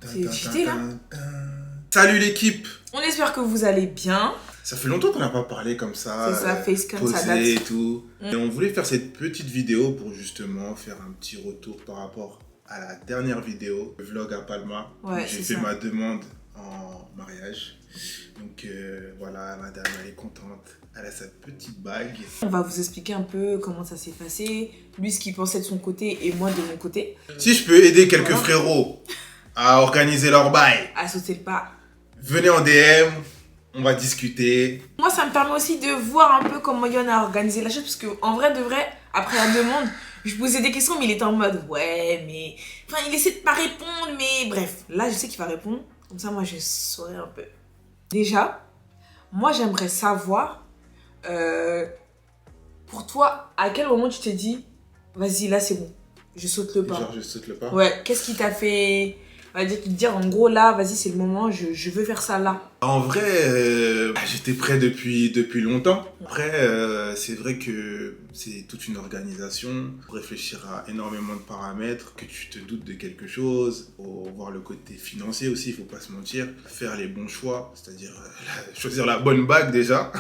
C'est cheaté là. Salut l'équipe. On espère que vous allez bien. Ça fait longtemps qu'on n'a pas parlé comme ça. C'est ça, facecam, ça date. Posé et tout. Et on voulait faire cette petite vidéo pour justement faire un petit retour par rapport à la dernière vidéo, le vlog à Palma. Ouais, j'ai fait ma demande en mariage. Donc voilà, madame, elle est contente. Elle a sa petite bague. On va vous expliquer un peu comment ça s'est passé, lui ce qu'il pensait de son côté et moi de mon côté. Si je peux aider quelques frérots à organiser leur bail, à sauter le pas, venez en DM, on va discuter. Moi, ça me permet aussi de voir un peu comment Yon a organisé la chose, parce qu'en vrai, de vrai, après la demande, je posais des questions, mais il était en mode ouais, mais. Enfin, il essaie de pas répondre, mais bref. Là, je sais qu'il va répondre. Comme ça, moi, je saurai un peu. Déjà, moi, j'aimerais savoir, pour toi, à quel moment tu t'es dit, vas-y, là, c'est bon, je saute le pas. Genre, je saute le pas. Ouais, qu'est-ce qui t'a fait, on va dire, te dire, en gros, là, vas-y, c'est le moment, je veux faire ça là. En vrai, j'étais prêt depuis longtemps. Après, c'est vrai que c'est toute une organisation. Faut réfléchir à énormément de paramètres, que tu te doutes de quelque chose. Faut voir le côté financier aussi, il faut pas se mentir. Faire les bons choix, c'est-à-dire choisir la bonne bague déjà.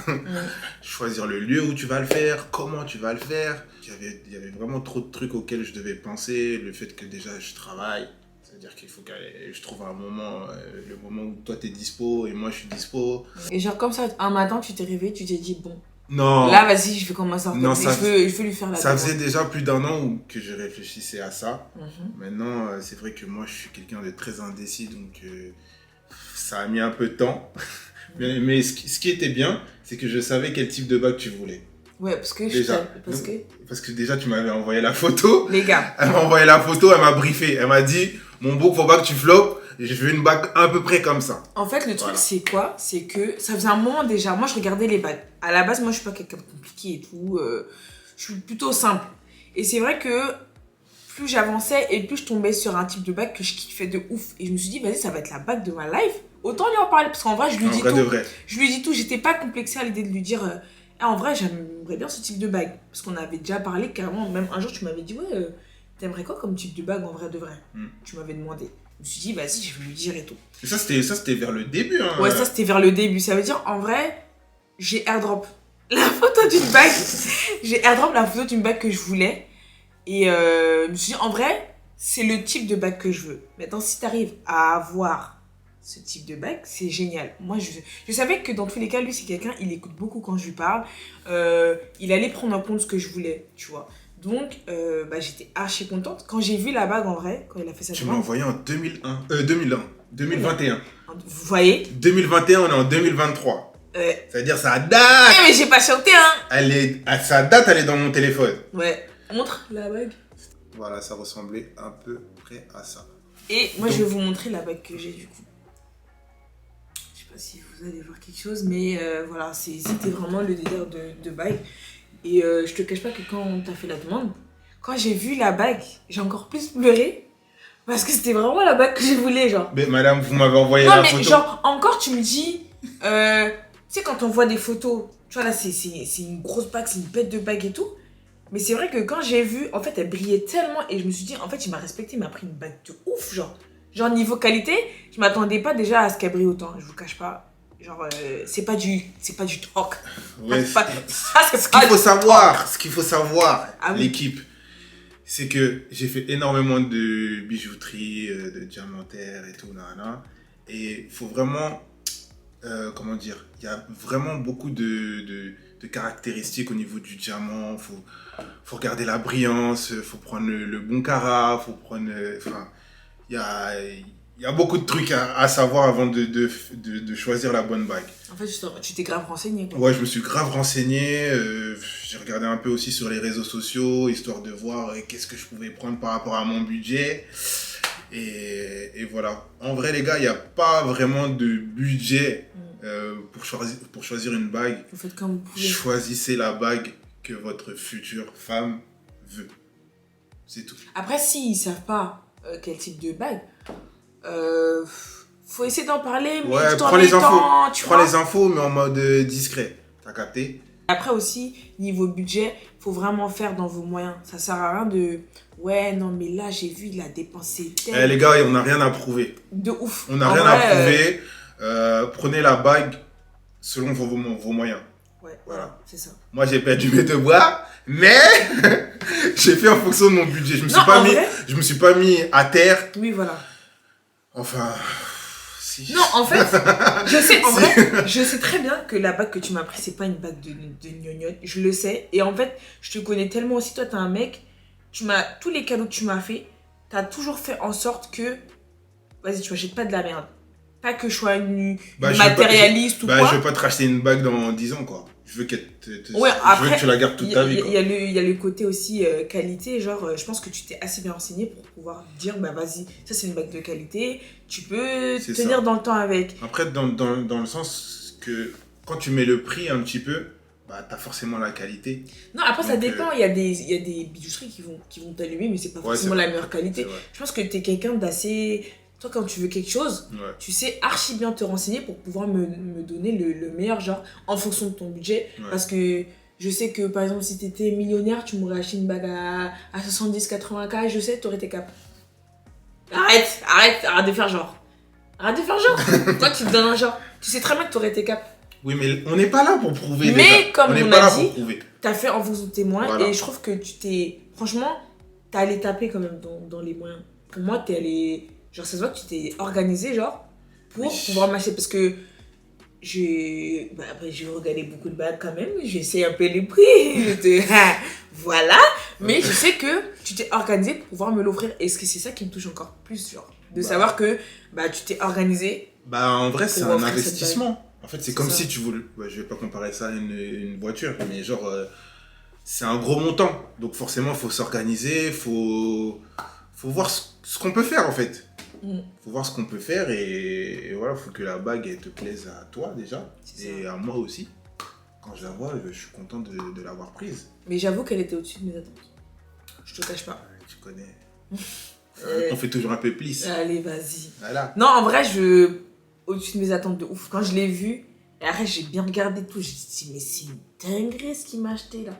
Choisir le lieu où tu vas le faire, comment tu vas le faire. Il y avait vraiment trop de trucs auxquels je devais penser. Le fait que déjà je travaille. C'est-à-dire qu'il faut que je trouve un moment, le moment où toi t'es dispo et moi je suis dispo. Et genre comme ça, un matin tu t'es réveillé, tu t'es dit bon, non, là vas-y je vais commencer à non, je veux lui faire la ça demande. faisait déjà plus d'1 an que je réfléchissais à ça. Maintenant, c'est vrai que moi je suis quelqu'un de très indécis, donc ça a mis un peu de temps. mais ce qui était bien, c'est que je savais quel type de bague tu voulais. Ouais, parce que parce que déjà tu m'avais envoyé la photo. Les gars. Elle m'a envoyé la photo, elle m'a briefé. Elle m'a dit, mon beau, faut pas que tu floppes. Je veux une bague à peu près comme ça. En fait, le truc, c'est quoi? C'est que ça faisait un moment déjà. Moi, je regardais les bagues. À la base, moi, je suis pas quelqu'un de compliqué et tout. Je suis plutôt simple. Et c'est vrai que plus j'avançais et plus je tombais sur un type de bague que je kiffais de ouf. Et je me suis dit, vas-y, ça va être la bague de ma life. Autant lui en parler. Parce qu'en vrai, je lui dis tout. Je lui dis tout. J'étais pas complexée à l'idée de lui dire... en vrai, j'aimerais bien ce type de bague. Parce qu'on avait déjà parlé carrément. Même un jour, tu m'avais dit, ouais, t'aimerais quoi comme type de bague en vrai de vrai? Tu m'avais demandé. Je me suis dit, vas-y, je vais lui dire et tout. Et ça, c'était vers le début. Hein. Ouais, ça, c'était vers le début. Ça veut dire, en vrai, j'ai airdrop la photo d'une bague. J'ai airdrop la photo d'une bague que je voulais. Et je me suis dit, en vrai, c'est le type de bague que je veux. Maintenant, si t'arrives à avoir ce type de bague, c'est génial. Moi, je savais que dans tous les cas, lui, c'est quelqu'un, il écoute beaucoup quand je lui parle. Il allait prendre en compte ce que je voulais, tu vois. Donc, j'étais archi contente. Quand j'ai vu la bague, en vrai, quand il a fait sa demande... Tu m'as envoyé en 2021. Vous voyez 2021, on est en 2023. C'est-à-dire, ça date. Mais j'ai patienté, hein. Sa date, elle est dans mon téléphone. Ouais. Montre la bague. Voilà, ça ressemblait un peu près à ça. Et moi, je vais vous montrer la bague que j'ai, du coup. Je sais pas si vous allez voir quelque chose, mais voilà, c'était vraiment le délire de bague. Et je te cache pas que quand on t'a fait la demande, quand j'ai vu la bague, j'ai encore plus pleuré. Parce que c'était vraiment la bague que je voulais, genre. Mais madame, vous m'avez envoyé la photo. Non, mais genre, encore tu me dis... tu sais, quand on voit des photos, tu vois là, c'est une grosse bague, c'est une bête de bague et tout. Mais c'est vrai que quand j'ai vu, en fait, elle brillait tellement. Et je me suis dit, en fait, il m'a respecté, il m'a pris une bague de ouf, genre. Genre, niveau qualité, je m'attendais pas déjà à ce qu'elle brille autant. Je vous cache pas. Genre, c'est pas du talk. Ouais, ce qu'il faut savoir, l'équipe, c'est que j'ai fait énormément de bijouterie, de diamantaire et tout, et il faut vraiment, comment dire, il y a vraiment beaucoup de caractéristiques au niveau du diamant. Faut regarder la brillance, faut prendre le bon carat, faut prendre, il y a beaucoup de trucs à savoir avant de choisir la bonne bague. En fait, tu t'es grave renseigné, quoi. Ouais, je me suis grave renseigné. J'ai regardé un peu aussi sur les réseaux sociaux, histoire de voir qu'est-ce que je pouvais prendre par rapport à mon budget. Et voilà. En vrai, les gars, il n'y a pas vraiment de budget pour choisir une bague. Vous faites comme vous pouvez. Choisissez la bague que votre future femme veut. C'est tout. Après, s'ils ne savent pas quel type de bague... faut essayer d'en parler, mais ouais, prends les infos, mais en mode discret. T'as capté? Après aussi, niveau budget, faut vraiment faire dans vos moyens. Ça sert à rien de... Ouais, non, mais là, j'ai vu, il a dépensé tel... Les gars, on n'a rien à prouver. De ouf. On n'a rien à prouver. Prenez la bague selon vos moyens. Ouais, voilà. C'est ça. Moi, j'ai perdu mes devoirs, mais j'ai fait en fonction de mon budget. Je me suis pas mis à terre. Oui, voilà. Enfin... Si. Non, en fait, je sais très bien que la bague que tu m'as pris, c'est pas une bague de gnognotte. Je le sais. Et en fait, je te connais tellement aussi. Toi, t'es un mec... tous les cadeaux que tu m'as fait, t'as toujours fait en sorte que, vas-y, tu m'achètes pas de la merde. Pas que je sois une matérialiste ou quoi. Je veux pas te racheter une bague dans 10 ans, quoi. Je veux après, je veux que tu la gardes toute ta vie, quoi. Il y a le côté aussi qualité, genre, je pense que tu t'es assez bien renseigné pour pouvoir dire, bah vas-y, ça c'est une bague de qualité, tu peux tenir dans le temps avec. Après, dans le sens que, quand tu mets le prix un petit peu, bah t'as forcément la qualité. Non, après ça dépend, il y a des bijouteries qui vont t'allumer, mais c'est pas forcément la meilleure qualité. Je pense que t'es quelqu'un d'assez... Toi, quand tu veux quelque chose, tu sais archi bien te renseigner pour pouvoir me donner le meilleur, genre, en fonction de ton budget. Parce que je sais que, par exemple, si t'étais millionnaire, tu m'aurais acheté une bague à 70-80K, je sais, t'aurais été cap. Arrête de faire genre. Toi, tu te donnes un genre. Tu sais très bien que t'aurais été cap. Oui, mais on n'est pas là pour prouver. Mais comme on a dit, t'as fait en fonction de tes moyens. Voilà. Et je trouve que tu t'es... Franchement, t'es allé taper quand même dans les moyens. Pour moi, t'es allé... Genre, ça se voit que tu t'es organisé, genre, pour pouvoir m'acheter. Parce que j'ai regardé beaucoup de bagues quand même. J'ai essayé un peu les prix. Voilà. Mais je sais que tu t'es organisé pour pouvoir me l'offrir. Et c'est ça qui me touche encore plus, genre. De savoir que tu t'es organisé. En vrai, c'est un investissement. En fait, c'est comme si tu voulais... je vais pas comparer ça à une voiture, mais genre... c'est un gros montant. Donc forcément, il faut s'organiser, faut voir ce qu'on peut faire, en fait. Faut voir ce qu'on peut faire et voilà, faut que la bague elle te plaise à toi déjà et à moi aussi. Quand je la vois, je suis content de l'avoir prise. Mais j'avoue qu'elle était au-dessus de mes attentes. Je te cache pas. Tu connais. On fait toujours un peu plus. Allez, vas-y. Voilà. Non, en vrai, au-dessus de mes attentes de ouf. Quand je l'ai vu, et après j'ai bien regardé tout, j'ai dit mais c'est une dinguerie ce qu'il m'a acheté là.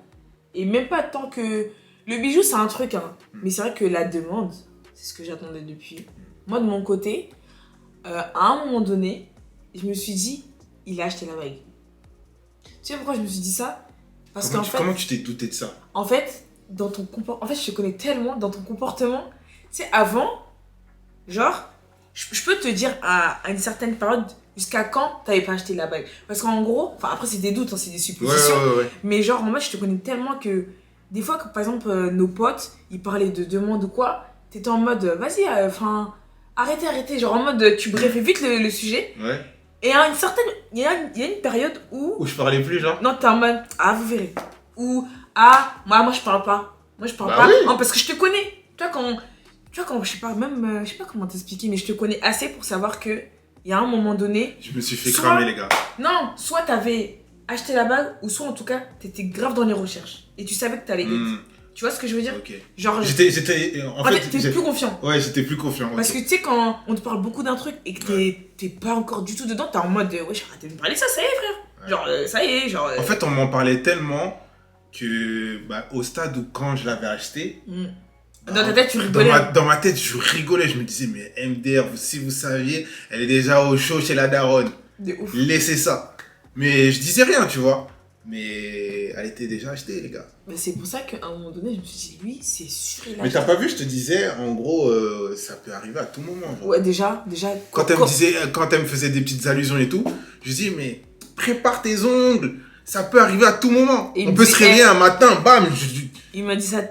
Et même pas tant que... Le bijou c'est un truc, hein. Mais c'est vrai que la demande, c'est ce que j'attendais depuis. Moi, de mon côté, à un moment donné, je me suis dit, il a acheté la bague. Tu sais pourquoi je me suis dit ça? Parce qu'en fait... Comment tu t'es douté de ça? En fait, dans ton comportement... En fait, je te connais tellement dans ton comportement. Tu sais, avant, genre, je peux te dire à une certaine période jusqu'à quand t'avais pas acheté la bague. Parce qu'en gros, enfin après c'est des doutes, hein, c'est des suppositions. Ouais. Mais genre, en fait, je te connais tellement que des fois, par exemple, nos potes, ils parlaient de demandes ou quoi, t'étais en mode, vas-y, arrêtez, genre en mode tu brefais vite le sujet. Ouais. Et à une certaine... Il y a une période où... Où je parlais plus, genre. Non, t'es en mode, vous verrez. Ou, moi je parle pas. Moi je parle pas. Oui. Non, parce que je te connais. Tu vois, quand je sais pas, même, je sais pas comment t'expliquer, mais je te connais assez pour savoir que, il y a un moment donné... Je me suis fait cramer, les gars. Non, soit t'avais acheté la bague, ou soit en tout cas, t'étais grave dans les recherches. Et tu savais que t'allais être. Tu vois ce que je veux dire? Ok. Genre, en fait, t'es plus confiant. Ouais, j'étais plus confiant. Parce que tu sais, quand on te parle beaucoup d'un truc et que t'es pas encore du tout dedans, t'es en mode, ouais, j'ai arrêté de me parler ça y est, frère. Ouais. Genre, ça y est, genre... En fait, on m'en parlait tellement que, au stade où quand je l'avais acheté... Dans ta tête, tu rigolais. Dans ma tête, je rigolais. Je me disais, mais MDR, si vous saviez, elle est déjà au chaud chez la daronne. De ouf. Laissez ça. Mais je disais rien, tu vois. Mais elle était déjà achetée, les gars. Bah, c'est pour ça qu'à un moment donné, je me suis dit, lui, c'est sûr, il a... Mais t'as pas vu, je te disais, en gros, ça peut arriver à tout moment. Genre. Ouais, déjà. Quand elle me faisait des petites allusions et tout, je dis, mais prépare tes ongles. Ça peut arriver à tout moment. On peut se réveiller un matin, bam. Il m'a dit ça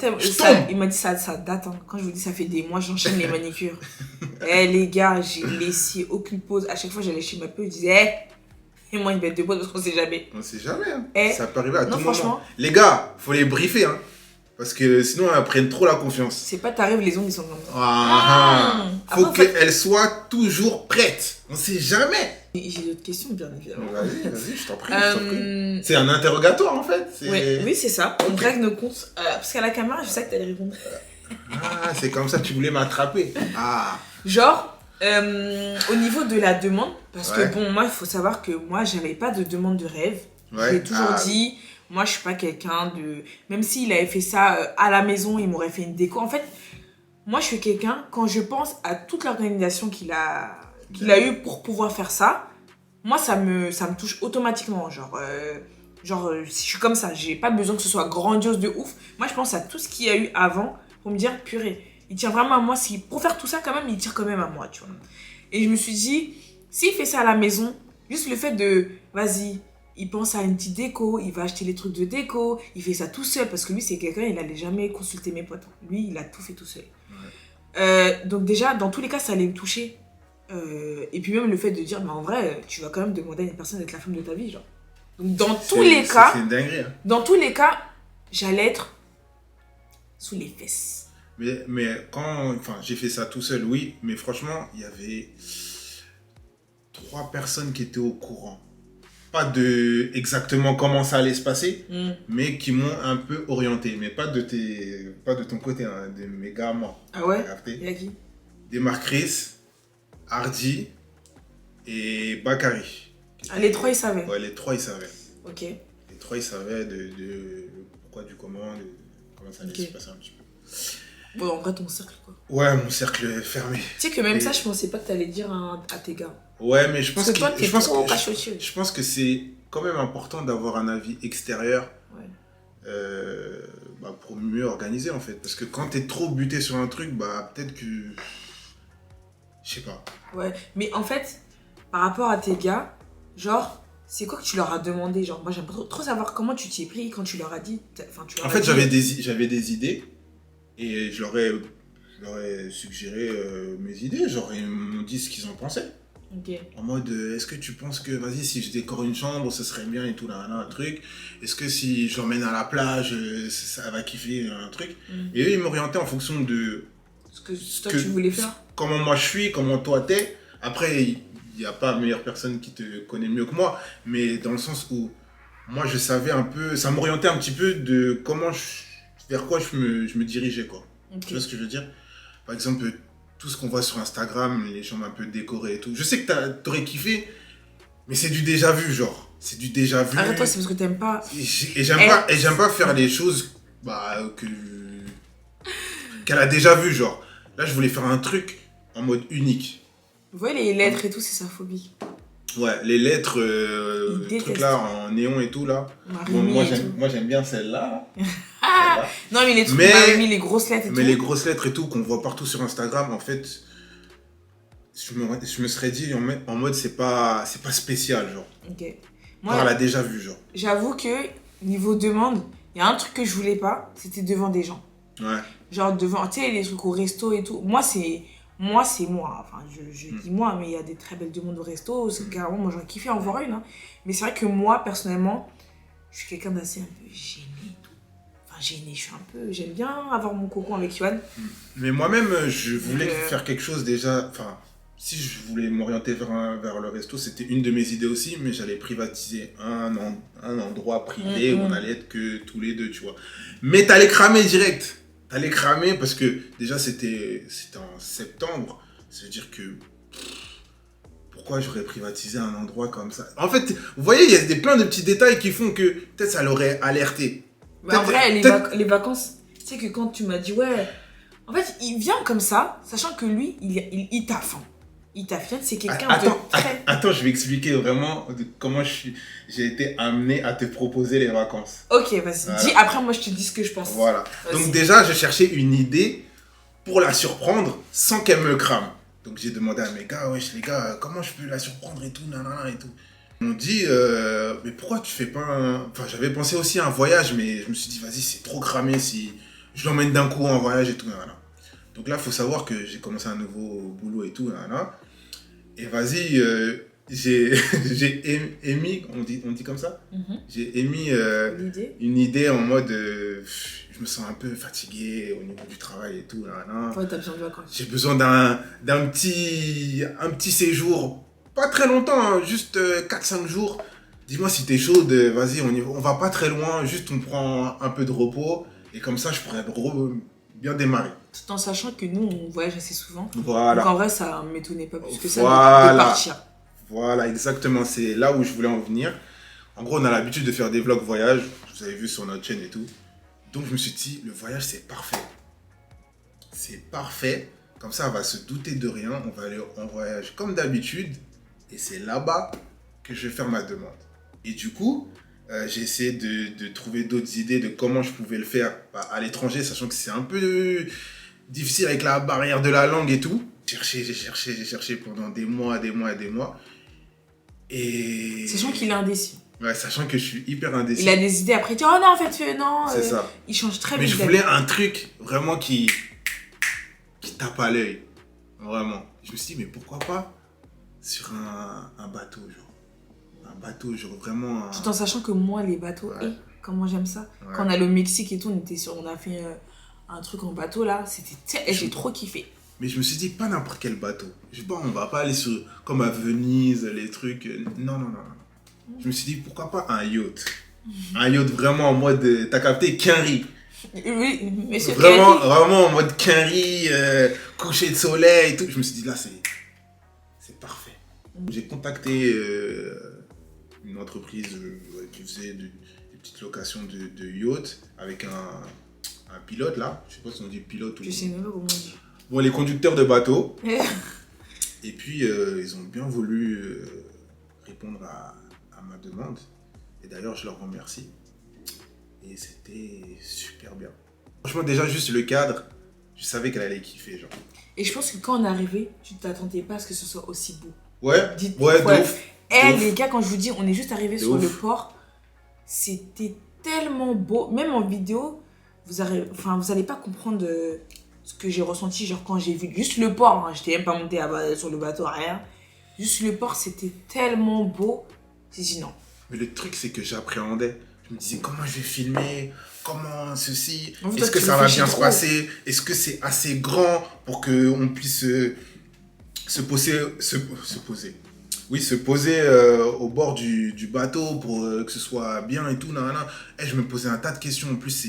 il m'a dit ça date. Hein. Quand je vous dis ça fait des mois, j'enchaîne les manicures. Les gars, j'ai laissé aucune pause. À chaque fois, j'allais chez ma peau, je disais, et moi une bête de pause parce qu'on sait jamais. On sait jamais. Hein. Ça peut arriver à tout franchement, moment. Les gars, faut les briefer. Hein. Parce que sinon, elles prennent trop la confiance. C'est pas t'arrives, les ongles ils sont comme ça. Faut qu'elles soient toujours prêtes. On sait jamais. J'ai d'autres questions, bien évidemment. Vas-y, je t'en prie. C'est un interrogatoire, en fait. Oui, c'est ça. On règle nos comptes. Parce qu'à la caméra, je sais que t'allais répondre. C'est comme ça que tu voulais m'attraper. Genre, au niveau de la demande, parce que bon, moi, il faut savoir que moi, j'avais pas de demande de rêve. J'ai toujours dit, Moi, je suis pas quelqu'un de... Même s'il avait fait ça à la maison, il m'aurait fait une déco. En fait, moi, je suis quelqu'un, quand je pense à toute l'organisation qu'il a eue pour pouvoir faire ça, moi, ça me touche automatiquement. Je suis comme ça. J'ai pas besoin que ce soit grandiose de ouf. Moi, je pense à tout ce qu'il y a eu avant pour me dire, purée, il tient vraiment à moi. Pour faire tout ça, quand même, il tire quand même à moi, tu vois. Et je me suis dit, s'il fait ça à la maison, juste le fait de, vas-y, il pense à une petite déco, il va acheter les trucs de déco, il fait ça tout seul, parce que lui, c'est quelqu'un, il n'allait jamais consulter mes potes. Lui, il a tout fait tout seul. Donc déjà, dans tous les cas, ça allait me toucher. Et puis même le fait de dire, mais en vrai, tu vas quand même demander à une personne d'être la femme de ta vie, genre. Donc dans tous les cas, c'est une dinguerie, hein. dans tous les cas, j'allais être sous les fesses. Mais quand j'ai fait ça tout seul, oui, mais franchement, il y avait 3 personnes qui étaient au courant. Pas de exactement comment ça allait se passer, mais qui m'ont un peu orienté. Mais pas de ton côté, hein, de mes gars, moi. Ah ouais? Il y a qui? Des Marcris, Hardy et Bakary. Ah, les 3, ils savaient? Ouais, les 3, ils savaient. Ok. Les 3, ils savaient de pourquoi, du comment, comment ça allait se passer un petit peu. Bon, en vrai, ton cercle, quoi. Ouais, mon cercle est fermé. Tu sais que même ça, je pensais pas que t'allais dire à tes gars. Ouais, mais je pense que toi, t'es trop cachotieux. Je pense que c'est quand même important d'avoir un avis extérieur pour mieux organiser, en fait. Parce que quand t'es trop buté sur un truc, peut-être que... Je sais pas. Ouais, mais en fait, par rapport à tes gars, genre, c'est quoi que tu leur as demandé? Genre, moi, j'aimerais trop savoir comment tu t'y es pris quand tu leur as dit... En fait, j'avais des idées et je leur ai suggéré mes idées. Genre, ils m'ont dit ce qu'ils en pensaient. Okay. En mode, est-ce que tu penses que, vas-y, si je décore une chambre, ce serait bien et tout, là, un truc. Est-ce que si je l'emmène à la plage, ça va kiffer, un truc. Et eux, ils m'orientaient en fonction de... Ce que toi, tu voulais faire. Comment moi je suis, comment toi t'es. Après, il n'y a pas meilleure personne qui te connaît mieux que moi, mais dans le sens où moi, je savais un peu... Ça m'orientait un petit peu de vers quoi je me dirigeais, quoi. Okay. Tu vois ce que je veux dire? Par exemple... Tout ce qu'on voit sur Instagram, les chambres un peu décorées et tout. Je sais que t'aurais kiffé, mais c'est du déjà vu, genre. C'est du déjà vu. Arrête-toi, c'est parce que t'aimes pas. Et j'aime pas faire les choses qu'elle a déjà vu, genre. Là, je voulais faire un truc en mode unique. Vous voyez, les lettres et tout, c'est sa phobie. Ouais, les lettres, trucs là, en néon et tout, là. Bon, moi, j'aime bien celle-là. Non, mais les trucs qu'on a mis, les grosses lettres et tout. Mais les grosses lettres et tout, qu'on voit partout sur Instagram, en fait, je me serais dit en mode, c'est pas spécial, genre. Ok. Moi, elle a déjà vu, genre. J'avoue que, niveau demande, il y a un truc que je voulais pas, c'était devant des gens. Ouais. Genre devant, tu sais, les trucs au resto et tout. Moi, c'est moi. Enfin, je dis moi, mais il y a des très belles demandes au resto. Carrément, moi, j'aurais kiffé en voir une. Hein. Mais c'est vrai que moi, personnellement, je suis quelqu'un d'assez un peu gêné et tout. Enfin, gêné, j'aime bien avoir mon cocon avec Yoann. Mais moi-même, je voulais faire quelque chose déjà... Enfin, si je voulais m'orienter vers le resto, c'était une de mes idées aussi, mais j'allais privatiser un endroit privé où on allait être que tous les deux, tu vois. Mais t'allais cramer direct. T'allais cramer parce que déjà c'était en septembre. Ça veut dire que... Pourquoi j'aurais privatisé un endroit comme ça? En fait, vous voyez, il y a plein de petits détails qui font que peut-être ça l'aurait alerté. Mais en vrai, les vacances, tu sais que quand tu m'as dit, ouais... En fait, il vient comme ça, sachant que lui, il taffe. Il taffe, c'est quelqu'un de très... Attends, je vais expliquer vraiment comment j'ai été amené à te proposer les vacances. Ok, vas-y. Voilà. Dis, après, moi, je te dis ce que je pense. Voilà. Donc déjà, je cherchais une idée pour la surprendre sans qu'elle me crame. Donc j'ai demandé à mes gars, wesh les gars, comment je peux la surprendre et tout, nanana et tout. Ils m'ont dit, mais pourquoi tu fais pas un... Enfin, j'avais pensé aussi à un voyage, mais je me suis dit, vas-y, c'est trop cramé si je l'emmène d'un coup en voyage et tout, nanana. Donc là, il faut savoir que j'ai commencé un nouveau boulot et tout, nanana. Et vas-y, j'ai émis, on dit comme ça, j'ai émis une idée en mode, je me sens un peu fatigué au niveau du travail et tout, nanana. Ouais, t'as besoin de vacances. J'ai besoin d'un petit séjour, pas très longtemps, hein, juste 4-5 jours. Dis-moi si t'es chaude, vas-y, on va pas très loin, juste on prend un peu de repos, et comme ça je pourrais bien démarrer. Tout en sachant que nous, on voyage assez souvent. Voilà. Donc en vrai, ça m'étonnait pas plus que ça voilà. de partir. Voilà, exactement, c'est là où je voulais en venir. En gros, on a l'habitude de faire des vlogs voyage. Vous avez vu sur notre chaîne et tout. Donc, je me suis dit, le voyage, c'est parfait. C'est parfait. Comme ça, on va se douter de rien. On va aller en voyage comme d'habitude. Et c'est là-bas que je vais faire ma demande. Et du coup, j'ai essayé de trouver d'autres idées de comment je pouvais le faire à l'étranger, sachant que c'est un peu difficile avec la barrière de la langue et tout. J'ai cherché pendant des mois. Et... Sachant qu'il est indécis. Ouais, sachant que je suis hyper indécis. Il a des idées, après il dit, oh non, en fait, non. C'est ça. Il change très Mais vite. je voulais un truc vraiment qui tape à l'œil. Vraiment. Je me suis dit, mais pourquoi pas sur un bateau, genre. Un bateau, genre vraiment... Tout en sachant que moi, les bateaux, Ouais. comment j'aime ça. Ouais. Quand on allait au Mexique et tout, on a fait un truc en bateau là, j'ai trop kiffé. Mais je me suis dit, pas n'importe quel bateau. Je sais pas, on va pas aller sur, comme à Venise, les trucs. Non. Je me suis dit, pourquoi pas un yacht. Un yacht vraiment en mode, t'as capté, Quinry. Oui, monsieur Vraiment, Kelly. vraiment en mode Quinry, coucher de soleil et tout. Je me suis dit, là, c'est parfait. J'ai contacté une entreprise qui faisait des petites locations de yacht avec un pilote là. Je sais pas si on dit pilote ou... Je sais même pas comment on dit. Bon, les conducteurs de bateau. Et puis, ils ont bien voulu répondre à ma demande. Et d'ailleurs, je leur remercie. Et c'était super bien. Franchement, déjà, juste le cadre, je savais qu'elle allait kiffer, genre. Et je pense que quand on est arrivé, tu t'attendais pas à ce que ce soit aussi beau. Ouais, Dites- ouais, ouais. de ouf. Eh De ouf. les gars, quand je vous dis, on est juste arrivé De sur ouf. le port, c'était tellement beau. Même en vidéo, vous allez pas comprendre ce que j'ai ressenti, genre quand j'ai vu juste le port. Hein, j'étais même pas montée sur le bateau, rien. Juste le port, c'était tellement beau. J'ai dit non. Mais le truc, c'est que j'appréhendais. Je me disais, comment je vais filmer? Comment ceci? En fait, Est-ce toi, que tu ça va réfléchis bien se trop. passer? Est-ce que c'est assez grand pour qu'on puisse se poser? Oui, se poser au bord du bateau pour que ce soit bien et tout. Nanana. Et je me posais un tas de questions. En plus,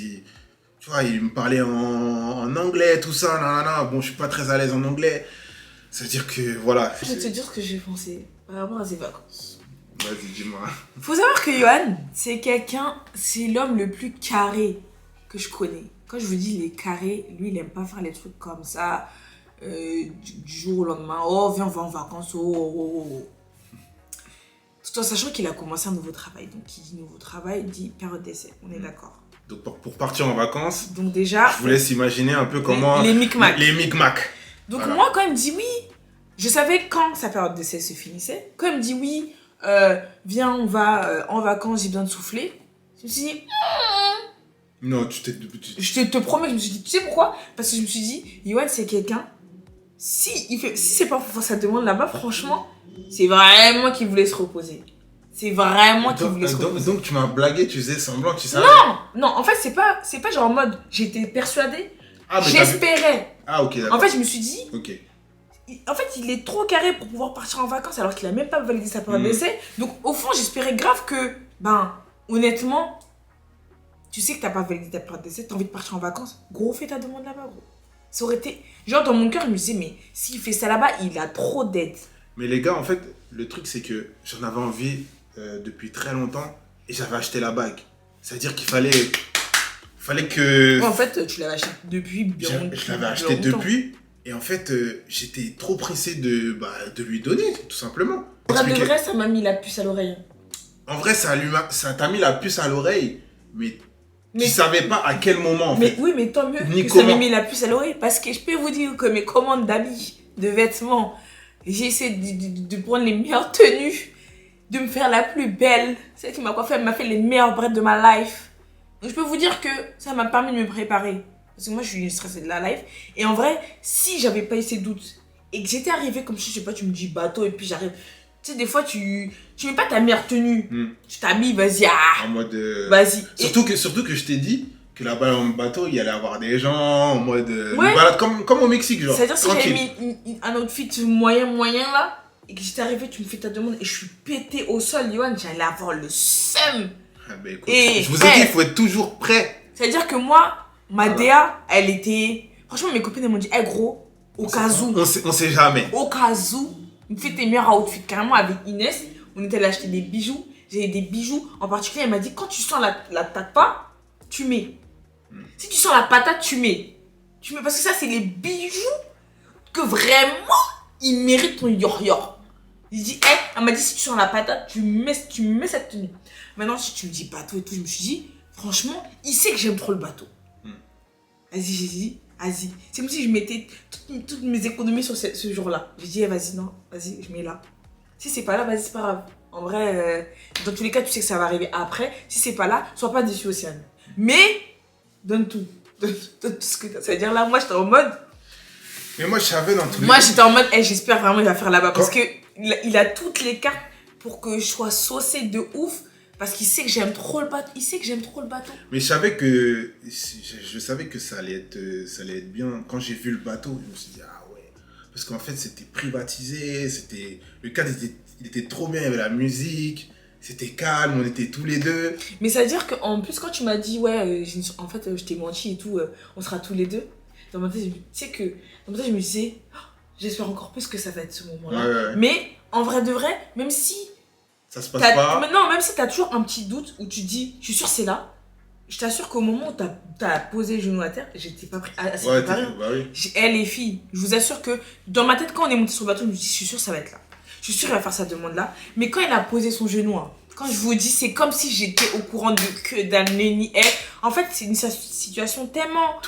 tu vois, il me parlait en anglais, tout ça. Nanana. Bon, je suis pas très à l'aise en anglais. Ça veut dire que, voilà. Je vais te dire ce que j'ai pensé par rapport à ces vacances. Vas-y, dis-moi. Faut savoir que Yohan, c'est l'homme le plus carré que je connais. Quand je vous dis il est carré, lui il aime pas faire les trucs comme ça, du jour au lendemain, oh viens on va en vacances, oh. Tout en sachant qu'il a commencé un nouveau travail. Donc qui dit nouveau travail dit période d'essai, on est d'accord. Donc, pour partir en vacances, Donc déjà, je vous laisse imaginer un peu comment... les micmacs. Les micmacs. Donc Voilà. moi, quand il me dit oui, je savais quand sa période d'essai se finissait. Quand il me dit oui, viens, on va en vacances, j'ai besoin de souffler. Je me suis dit, Non, tu t'es... je te promets, je me suis dit, tu sais pourquoi? Parce que je me suis dit, Yohan, c'est quelqu'un, si c'est pas pour faire sa demande là-bas, franchement, c'est vraiment qu'il voulait se reposer. C'est vraiment qu'il voulait se reposer. Donc tu m'as blagué, tu faisais semblant, tu savais. Non, en fait, c'est pas genre en mode, j'étais persuadée, Ah, mais t'as vu... j'espérais. Ah, ok, d'accord. En fait, je me suis dit, Ok. en fait, il est trop carré pour pouvoir partir en vacances alors qu'il a même pas validé sa période d'essai. Donc, au fond, j'espérais grave que, honnêtement, tu sais que t'as pas validé ta période d'essai, t'as envie de partir en vacances. Gros, fais ta demande là-bas, gros. Ça aurait été... Genre, dans mon cœur, je me disais, mais s'il fait ça là-bas, il a trop d'aide. Mais les gars, en fait, le truc, c'est que j'en avais envie depuis très longtemps et j'avais acheté la bague. C'est-à-dire qu'il fallait que... Ouais, en fait, tu l'avais acheté depuis bien Je l'avais acheté depuis et en fait, j'étais trop pressé de lui donner, tout simplement. Pour de vrai, ça m'a mis la puce à l'oreille. En vrai, ça t'a mis la puce à l'oreille, mais tu savais pas à quel moment, en fait. Oui, mais tant mieux Ni que ça comment. m'ait mis la puce à l'oreille. Parce que je peux vous dire que mes commandes d'habits, de vêtements, j'ai essayé de prendre les meilleures tenues, de me faire la plus belle. Celle qui m'a coiffée, elle m'a fait les meilleures braids de ma life. Donc je peux vous dire que ça m'a permis de me préparer. Parce que moi, je suis stressée de la life. Et en vrai, si j'avais pas eu ces doutes et que j'étais arrivée comme si, je sais pas, tu me dis bateau et puis j'arrive... Tu sais, des fois, tu mets pas ta meilleure tenue. Tu t'habilles, vas-y, En mode... vas-y. Surtout que je t'ai dit que là-bas, en bateau, il y allait avoir des gens en mode... Ouais. une balade comme au Mexique, genre. C'est-à-dire si j'avais tranquille. mis un outfit moyen là, et que j'étais arrivée, tu me fais ta demande et je suis pété au sol, Yohan, j'allais avoir le seum. Ah bah, écoute, Et je vous ai dit, il faut être toujours prêt. C'est-à-dire que moi, ma DA, elle était... Franchement, mes copines, elles m'ont dit, hey gros, au cas où, On sait jamais. au cas où, me fais tes meilleurs outfits. Carrément, avec Inès, on était allé acheter des bijoux. J'ai des bijoux. En particulier, elle m'a dit, quand tu sens la tapa, tu mets. Si tu sens la patate, tu mets. Tu mets parce que ça, c'est les bijoux que vraiment, ils méritent ton yor-yor. Il dit, elle m'a dit, si tu sens la patate, tu mets cette tenue. Maintenant, si tu me dis bateau et tout, je me suis dit, franchement, il sait que j'aime trop le bateau. Vas-y, j'ai dit, vas-y. C'est comme si je mettais toutes mes économies sur ce jour-là. J'ai dit, vas-y, non, vas-y, je mets là. Si c'est pas là, vas-y, c'est pas grave. En vrai, dans tous les cas, tu sais que ça va arriver après. Si c'est pas là, sois pas déçu, Océane. Mais, donne tout. Donne tout ce que t'as. C'est-à-dire là, moi, j'étais en mode. Mais moi, je savais dans tous les Moi, cas. j'étais en mode, j'espère vraiment qu'il va faire là-bas. Parce que il a toutes les cartes pour que je sois saucée de ouf. Parce qu'il sait que j'aime trop le bateau. Il sait que j'aime trop le bateau. Mais je savais que ça allait être bien. Quand j'ai vu le bateau, je me suis dit, ah ouais. Parce qu'en fait, c'était privatisé. Le cadre, il était trop bien. Il y avait la musique. C'était calme. On était tous les deux. Mais ça veut dire qu'en plus, quand tu m'as dit, ouais, en fait, je t'ai menti et tout, on sera tous les deux. Dans ma tête, je me disais, oh, j'espère encore plus que ça va être ce moment-là. Ouais. Mais en vrai de vrai, même si. Ça se passe pas. Non, même si t'as toujours un petit doute où tu dis, je suis sûre c'est là, je t'assure qu'au moment où t'as posé le genou à terre, j'étais pas assez préparée. Bah oui. Les filles, je vous assure que dans ma tête, quand on est monté sur le bateau, je me dis, je suis sûre ça va être là. Je suis sûre qu'il va faire sa demande-là. Mais quand il a posé son genou, hein, quand je vous dis, c'est comme si j'étais au courant de que d'un nenni. En fait, c'est une situation tellement.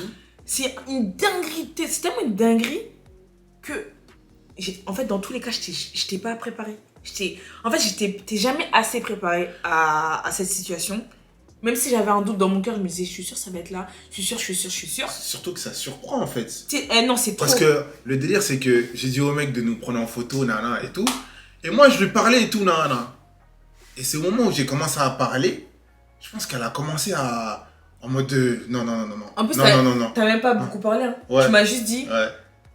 C'est une dinguerie. C'est tellement une dinguerie que. En fait, dans tous les cas, j'étais pas préparée. En fait, j'étais jamais assez préparée à cette situation. Même si j'avais un doute dans mon cœur, je me disais, je suis sûre, ça va être là. Je suis sûre. Surtout que ça surprend en fait. Non, c'est trop. Parce que le délire, c'est que j'ai dit au mec de nous prendre en photo, nana et tout. Et moi, je lui parlais et tout, nana. Et c'est au moment où j'ai commencé à parler, je pense qu'elle a commencé à. En mode de. Non. En plus, non. T'as même pas beaucoup parlé. Hein. Ouais. Tu m'as juste dit.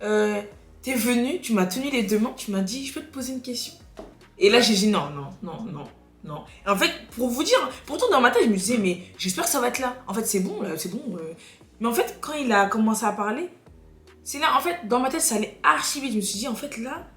Ouais. T'es venu, tu m'as tenu les deux mains, tu m'as dit, je peux te poser une question. Et là, j'ai dit non. Et en fait, pour vous dire, pourtant dans ma tête, je me disais, mais j'espère que ça va être là. En fait, c'est bon. Mais en fait, quand il a commencé à parler, c'est là, en fait, dans ma tête, ça allait archi vite. Je me suis dit, en fait, là,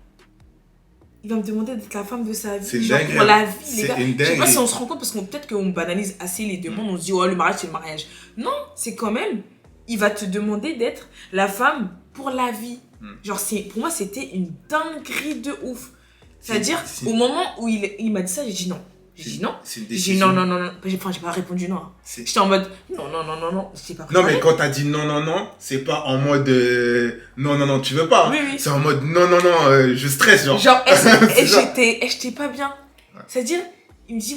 il va me demander d'être la femme de sa vie. C'est genre dingue. pour la vie, les gars. Une Je sais pas dingue. si on se rend compte, parce qu'on peut-être qu'on banalise assez les demandes. On se dit, oh, le mariage, c'est le mariage. Non, c'est quand même, il va te demander d'être la femme pour la vie. Genre, pour moi, c'était une dinguerie de ouf. C'est-à-dire, au moment où il m'a dit ça, j'ai dit non. J'ai dit non. J'ai dit non. Enfin, j'ai pas répondu non. J'étais en mode non. J'étais pas préparée. Non, mais quand t'as dit non, c'est pas en mode non, tu veux pas. Oui. C'est en mode non, je stresse, genre. J'étais pas bien. Ouais. C'est-à-dire, il me dit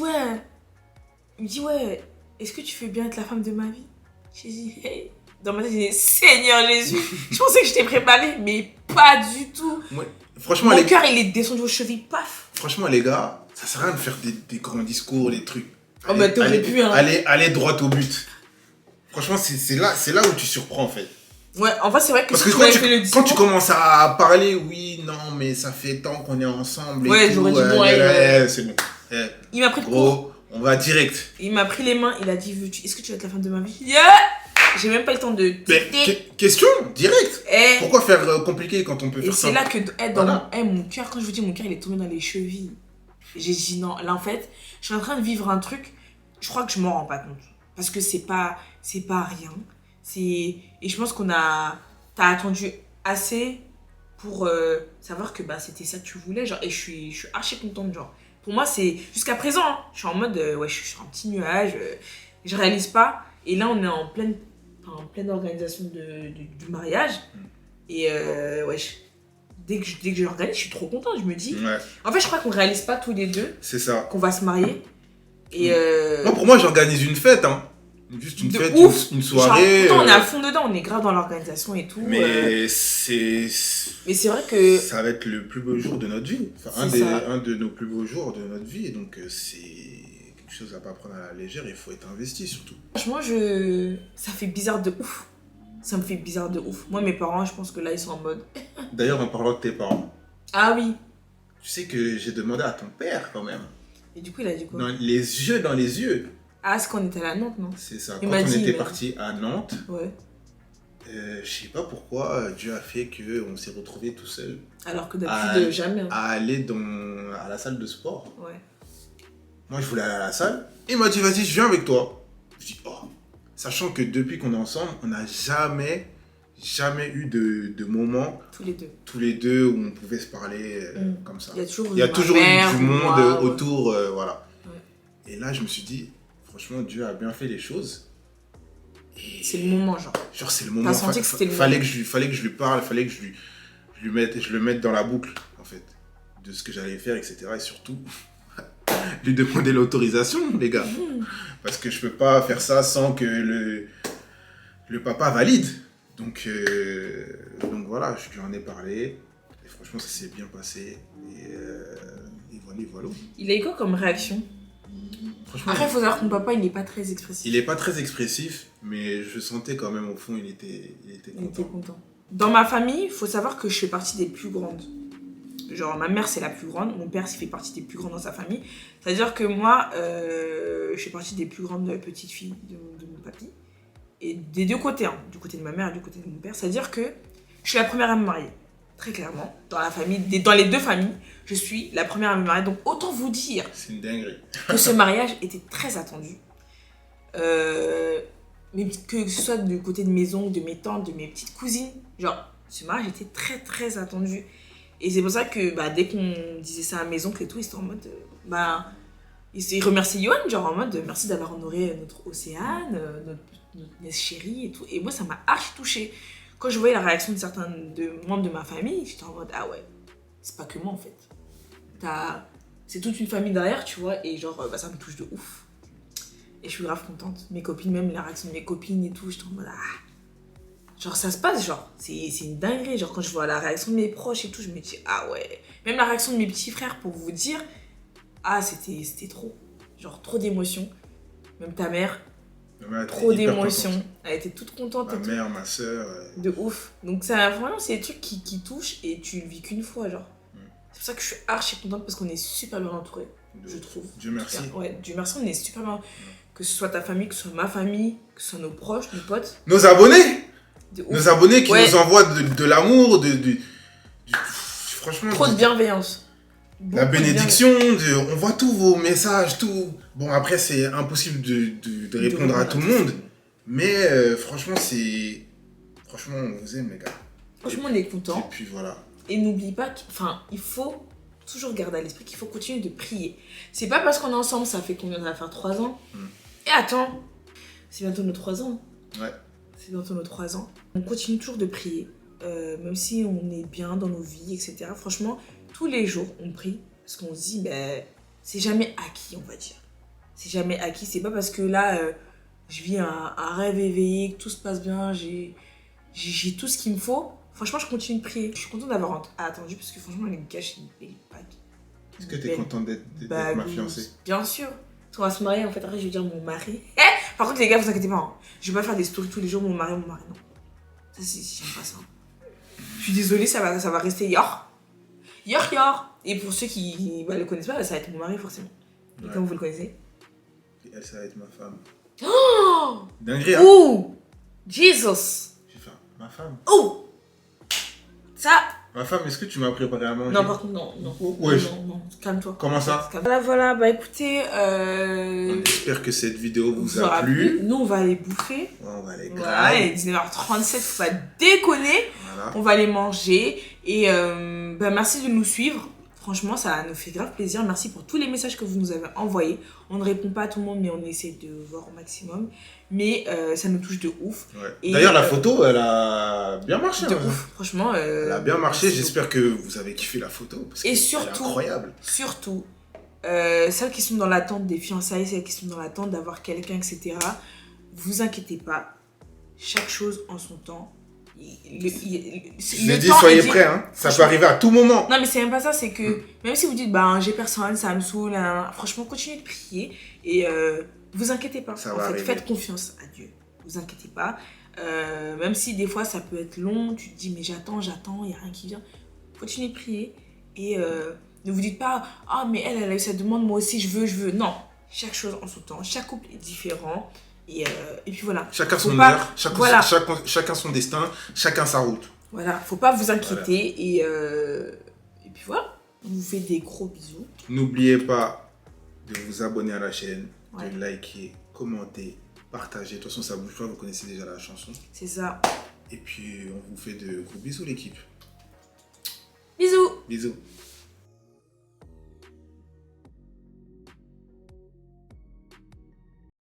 ouais, est-ce que tu veux bien être la femme de ma vie? J'ai dit, hey. Dans ma tête, j'ai dit, Seigneur Jésus. Je pensais que j'étais préparée, mais pas du tout. Ouais. Franchement, mon cœur, il est descendu aux chevilles, paf. Franchement, les gars, ça sert à rien de faire des grands discours, des trucs. Oh, bah t'aurais pu, hein. Allez droit au but. Franchement, c'est là où tu surprends, en fait. Ouais, en fait, c'est vrai que parce que quand tu commences à parler, oui, non, mais ça fait tant qu'on est ensemble. Ouais, et j'aurais tout, dit bon, c'est bon. Il m'a pris de gros, on va direct. Il m'a pris les mains, il a dit, est-ce que tu vas être la femme de ma vie? Yeah. J'ai même pas eu le temps de. Question, direct. Pourquoi faire compliqué quand on peut faire ça? Et c'est là que mon cœur, quand je vous dis mon cœur, il est tombé dans les chevilles. J'ai dit non. Là, en fait, je suis en train de vivre un truc, je crois que je m'en rends pas compte. Parce que c'est pas rien. Et je pense t'as attendu assez pour savoir que c'était ça que tu voulais. Genre, et je suis archi contente. Genre, pour moi, c'est jusqu'à présent, hein, je suis en mode, je suis sur un petit nuage, je réalise pas. Et là, on est en pleine organisation du mariage. Et dès que je l'organise, je suis trop contente. Je me dis. Ouais. En fait, je crois qu'on réalise pas tous les deux. C'est ça. Qu'on va se marier. Et non, pour moi, j'organise une fête. Hein. Juste une fête, ouf. Une soirée. Genre, pourtant, on est à fond dedans, on est grave dans l'organisation et tout. Mais Mais c'est vrai que. Ça va être le plus beau jour de notre vie. Enfin, un de nos plus beaux jours de notre vie. Donc, c'est quelque chose à pas prendre à la légère. Il faut être investi surtout. Franchement, ça fait bizarre de ouf. Ça me fait bizarre de ouf. Moi, mes parents, je pense que là, ils sont en mode. D'ailleurs, en parlant de tes parents. Ah oui. Tu sais que j'ai demandé à ton père quand même. Et du coup, il a dit quoi? Dans les yeux. Ah, c'est qu'on était à Nantes, non? C'est ça. Quand on était parti à Nantes. Ouais. Je sais pas pourquoi Dieu a fait qu'on s'est retrouvés tout seuls. Alors que d'habitude, jamais. Hein. À aller à la salle de sport. Ouais. Moi, je voulais aller à la salle. Il m'a dit, vas-y, je viens avec toi. Je dis, oh. Sachant que depuis qu'on est ensemble, on n'a jamais eu de moment tous les deux où on pouvait se parler comme ça. Il y a toujours eu du monde autour, voilà. Ouais. Et là, je me suis dit, franchement, Dieu a bien fait les choses. C'est le moment, genre. Genre, c'est le moment. T'as senti que c'était le moment. Fallait que je lui parle, fallait que je le mette dans la boucle, en fait, de ce que j'allais faire, etc. Et surtout, lui demander l'autorisation, les gars. Parce que je peux pas faire ça sans que le papa valide. Donc voilà, je lui en ai parlé. Et franchement, ça s'est bien passé. Et voilà. Il a eu quoi comme réaction? Après, il faut savoir que mon papa, il n'est pas très expressif. Il n'est pas très expressif, mais je sentais quand même au fond, il était content. Dans ma famille, il faut savoir que je fais partie des plus grandes. Genre, ma mère, c'est la plus grande. Mon père, il fait partie des plus grands dans sa famille. C'est-à-dire que moi, je fais partie des plus grandes petites filles de mon papy. Et des deux côtés, hein, du côté de ma mère et du côté de mon père. C'est-à-dire que je suis la première à me marier. Très clairement. Dans les deux familles, je suis la première à me marier. Donc, autant vous dire c'est une dinguerie. Que ce mariage était très attendu. Mais que ce soit du côté de mes oncles, de mes tantes, de mes petites cousines. Genre, ce mariage était très, très attendu. Et c'est pour ça que dès qu'on disait ça à mes oncles et tout, ils étaient en mode... ils remerciaient Yoann, genre en mode merci d'avoir honoré notre Océane, notre nièce chérie et tout. Et moi, ça m'a archi touchée. Quand je voyais la réaction de certains membres de ma famille, j'étais en mode ah ouais, c'est pas que moi en fait. C'est toute une famille derrière, tu vois, et genre ça me touche de ouf. Et je suis grave contente. Mes copines, même la réaction de mes copines et tout, j'étais en mode ah. Genre ça se passe, genre, c'est une dinguerie. Genre quand je vois la réaction de mes proches et tout, je me dis ah ouais. Même la réaction de mes petits frères pour vous dire, ah c'était trop. Genre trop d'émotions. Même ta mère, trop d'émotions. Elle était toute contente. Ma mère, ma soeur. De ouf. Donc ça, vraiment, c'est des trucs qui touchent et tu le vis qu'une fois, genre. C'est pour ça que je suis archi contente parce qu'on est super bien entourés, je trouve. Dieu merci. Ouais, Dieu merci, on est super bien. Que ce soit ta famille, que ce soit ma famille, que ce soit nos proches, nos potes. Nos abonnés Nos abonnés qui nous envoient de l'amour, franchement... Trop de bienveillance. La bénédiction, on voit tous vos messages, tout. Bon, après, c'est impossible de répondre à tout le monde. Mais franchement, franchement, on vous aime, les gars. Franchement, on est contents. Et puis voilà. Et n'oublie pas, il faut toujours garder à l'esprit qu'il faut continuer de prier. C'est pas parce qu'on est ensemble, ça fait combien? Ça va faire 3 ans. Et attends, c'est bientôt nos 3 ans. Ouais. C'est bientôt nos 3 ans. On continue toujours de prier, même si on est bien dans nos vies, etc. Franchement, tous les jours, on prie, parce qu'on se dit, c'est jamais acquis, on va dire. C'est jamais acquis. C'est pas parce que là, je vis un rêve éveillé, que tout se passe bien, j'ai tout ce qu'il me faut. Franchement, je continue de prier. Je suis contente d'avoir attendu, parce que franchement, les gâches, ils payent pas. Est-ce que t'es contente d'être ma fiancée? Bien sûr. On va se marier, en fait, après, je vais dire mon mari. Par contre, les gars, vous inquiétez pas. Hein. Je vais pas faire des stories tous les jours, mon mari, non. Ça, j'aime pas ça. Je suis désolée, ça va rester Yor. Et pour ceux qui le connaissent pas, ça va être mon mari, forcément. Et comme vous le connaissez. Et elle, ça va être ma femme. Oh! Dinguerie, hein? Ouh! Jesus! J'ai fait ma femme. Oh! Ça... Ma femme, est-ce que tu m'as préparé à manger? Non, par contre, non. Ouais. Non, calme-toi. Comment ça? Voilà, écoutez... J'espère que cette vidéo vous a plu. Nous, on va aller bouffer. Ouais, on va aller grailler. Ouais, 19h37, faut pas déconner. Voilà. On va aller manger. Et merci de nous suivre. Franchement, ça nous fait grave plaisir. Merci pour tous les messages que vous nous avez envoyés. On ne répond pas à tout le monde, mais on essaie de voir au maximum. Mais ça nous touche de ouf. Ouais. D'ailleurs, la photo, elle a bien marché. De ouf, franchement. Elle a bien marché. J'espère que vous avez kiffé la photo. Parce et surtout, elle est incroyable. Surtout, celles qui sont dans l'attente des fiançailles, celles qui sont dans l'attente d'avoir quelqu'un, etc. Vous inquiétez pas. Chaque chose en son temps. Je dis, soyez prêts, hein. Ça peut arriver à tout moment. Non, mais c'est même pas ça, c'est que même si vous dites, j'ai personne, ça me saoule, franchement, continuez de prier et vous inquiétez pas. Faites confiance à Dieu. Vous inquiétez pas. Même si des fois ça peut être long, tu te dis, mais j'attends, il n'y a rien qui vient. Continuez de prier et ne vous dites pas, mais elle a eu cette demande, moi aussi je veux. Non, chaque chose en son temps, chaque couple est différent. Et puis voilà. Chacun son heure, chacun son destin, chacun sa route. Voilà, faut pas vous inquiéter. Voilà. Et puis voilà, on vous fait des gros bisous. N'oubliez pas de vous abonner à la chaîne, Ouais. de liker, commenter, partager. De toute façon, ça bouge pas, vous connaissez déjà la chanson. C'est ça. Et puis, on vous fait de gros bisous, l'équipe. Bisous. Bisous.